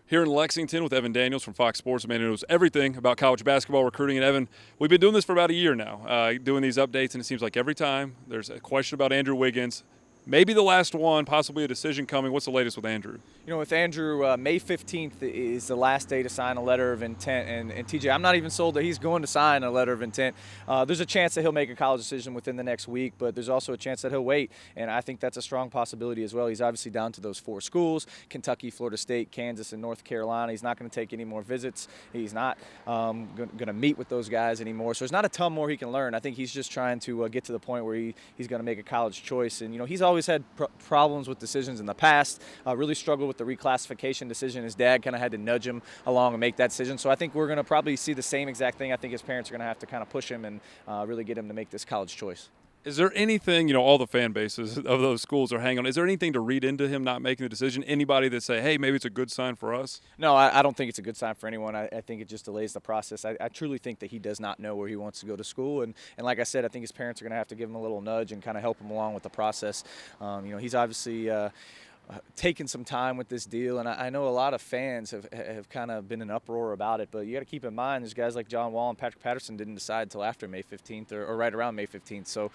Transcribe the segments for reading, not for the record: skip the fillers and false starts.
Here in Lexington with Evan Daniels from Fox Sports, a man who knows everything about college basketball recruiting. And Evan, we've been doing this for about a year now, doing these updates, and it seems like every time there's a question about Andrew Wiggins, maybe the last one, possibly a decision coming. What's the latest with Andrew? You know, with Andrew, May 15th is the last day to sign a letter of intent. And TJ, I'm not even sold that he's going to sign a letter of intent. There's a chance that he'll make a college decision within the next week, but there's also a chance that he'll wait. And I think that's a strong possibility as well. He's obviously down to those 4 schools: Kentucky, Florida State, Kansas, and North Carolina. He's not going to take any more visits. He's not going to meet with those guys anymore. So there's not a ton more he can learn. I think he's just trying to get to the point where he's going to make a college choice. And, you know, he's always had problems with decisions in the past, really struggled with the reclassification decision. His dad kind of had to nudge him along and make that decision. So I think we're going to probably see the same exact thing. I think his parents are going to have to kind of push him and really get him to make this college choice. Is there anything, all the fan bases of those schools are hanging on, is there anything to read into him not making the decision? Anybody that say, hey, maybe it's a good sign for us? No, I don't think it's a good sign for anyone. I think it just delays the process. I truly think that he does not know where he wants to go to school. And like I said, I think his parents are going to have to give him a little nudge and kind of help him along with the process. He's obviously taken some time with this deal, and I know a lot of fans have kind of been in uproar about it, but you got to keep in mind there's guys like John Wall and Patrick Patterson didn't decide until after May 15th or right around May 15th, so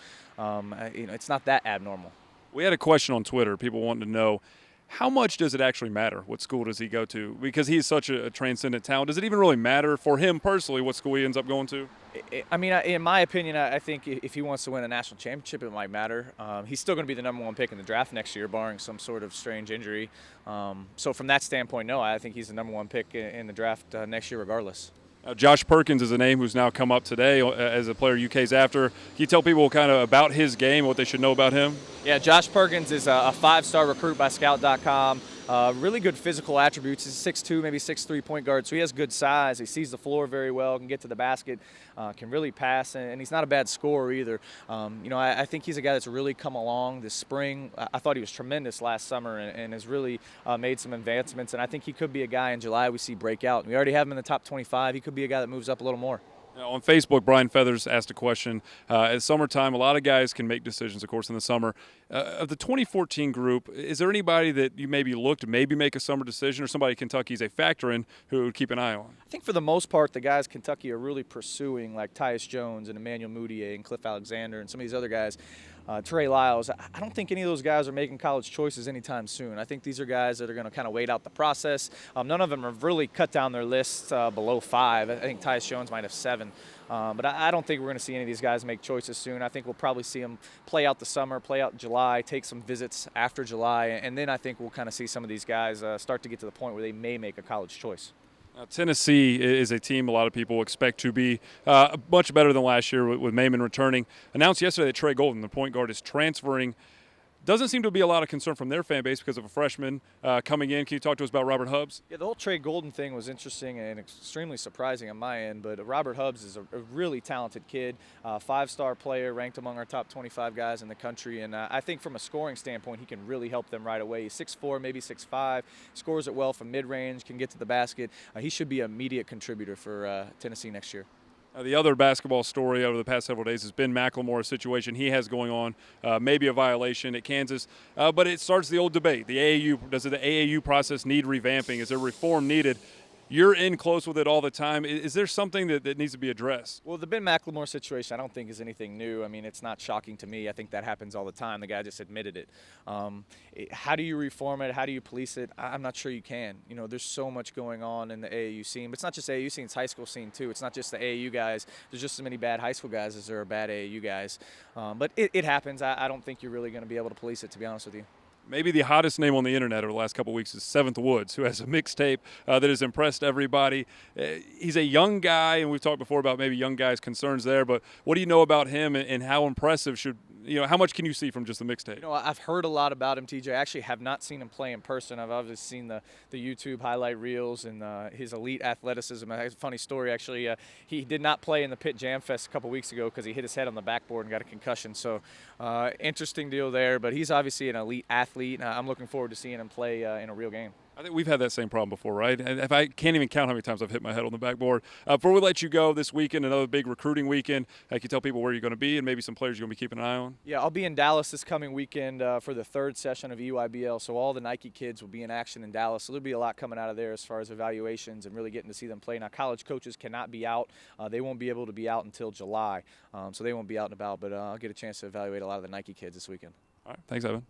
it's not that abnormal. We had a question on Twitter, people wanting to know, how much does it actually matter? What school does he go to? Because he's such a transcendent talent. Does it even really matter for him personally what school he ends up going to? In my opinion, I think if he wants to win a national championship, it might matter. He's still going to be the number 1 pick in the draft next year, barring some sort of strange injury. So from that standpoint, no, I think he's the number 1 pick in the draft next year regardless. Josh Perkins is a name who's now come up today as a player UK's after. Can you tell people kind of about his game, what they should know about him? Yeah, Josh Perkins is a 5-star recruit by Scout.com. Really good physical attributes. He's 6'2", maybe 6'3" point guard, so he has good size. He sees the floor very well, can get to the basket, can really pass, and he's not a bad scorer either. I think he's a guy that's really come along this spring. I thought he was tremendous last summer and has really made some advancements, and I think he could be a guy in July we see break out. We already have him in the top 25. He could be a guy that moves up a little more. On Facebook, Brian Feathers asked a question. It's summertime. A lot of guys can make decisions, of course, in the summer. Of the 2014 group, is there anybody that you maybe looked to maybe make a summer decision, or somebody Kentucky's a factor in who would keep an eye on? I think for the most part, the guys Kentucky are really pursuing, like Tyus Jones and Emmanuel Mudiay and Cliff Alexander and some of these other guys, Trey Lyles, I don't think any of those guys are making college choices anytime soon. I think these are guys that are going to kind of wait out the process. None of them have really cut down their lists below 5. I think Tyus Jones might have 7. But I don't think we're going to see any of these guys make choices soon. I think we'll probably see them play out the summer, play out July, take some visits after July, and then I think we'll kind of see some of these guys start to get to the point where they may make a college choice. Tennessee is a team a lot of people expect to be much better than last year with Maimon returning. Announced yesterday that Trey Golden, the point guard, is transferring. Doesn't seem to be a lot of concern from their fan base because of a freshman coming in. Can you talk to us about Robert Hubbs? Yeah, the whole Trey Golden thing was interesting and extremely surprising on my end, but Robert Hubbs is a really talented kid, 5-star player, ranked among our top 25 guys in the country, and I think from a scoring standpoint, he can really help them right away. He's 6'4", maybe 6'5", scores it well from mid-range, can get to the basket. He should be an immediate contributor for Tennessee next year. The other basketball story over the past several days has been McLemore's situation he has going on, maybe a violation at Kansas. But it starts the old debate. Does the AAU process need revamping? Is there reform needed? You're in close with it all the time. Is there something that needs to be addressed? Well, the Ben McLemore situation I don't think is anything new. I mean, it's not shocking to me. I think that happens all the time. The guy just admitted it. How do you reform it? How do you police it? I'm not sure you can. There's so much going on in the AAU scene. But it's not just AAU scene, it's high school scene too. It's not just the AAU guys. There's just as many bad high school guys as there are bad AAU guys. But it happens. I don't think you're really going to be able to police it, to be honest with you. Maybe the hottest name on the internet over the last couple of weeks is Seventh Woods, who has a mixtape that has impressed everybody. He's a young guy, and we've talked before about maybe young guys' concerns there, but what do you know about him and how impressive how much can you see from just the mixtape? I've heard a lot about him, TJ. I actually have not seen him play in person. I've obviously seen the YouTube highlight reels and his elite athleticism. A funny story, actually. He did not play in the Pitt Jam Fest a couple weeks ago because he hit his head on the backboard and got a concussion. So interesting deal there, but he's obviously an elite athlete. I'm looking forward to seeing him play in a real game. I think we've had that same problem before, right? And if I can't even count how many times I've hit my head on the backboard. Before we let you go this weekend, another big recruiting weekend, can you tell people where you're going to be and maybe some players you're going to be keeping an eye on? Yeah, I'll be in Dallas this coming weekend for the third session of EYBL. So all the Nike kids will be in action in Dallas. So there'll be a lot coming out of there as far as evaluations and really getting to see them play. Now, college coaches cannot be out. They won't be able to be out until July. So they won't be out and about. But I'll get a chance to evaluate a lot of the Nike kids this weekend. All right. Thanks, Evan.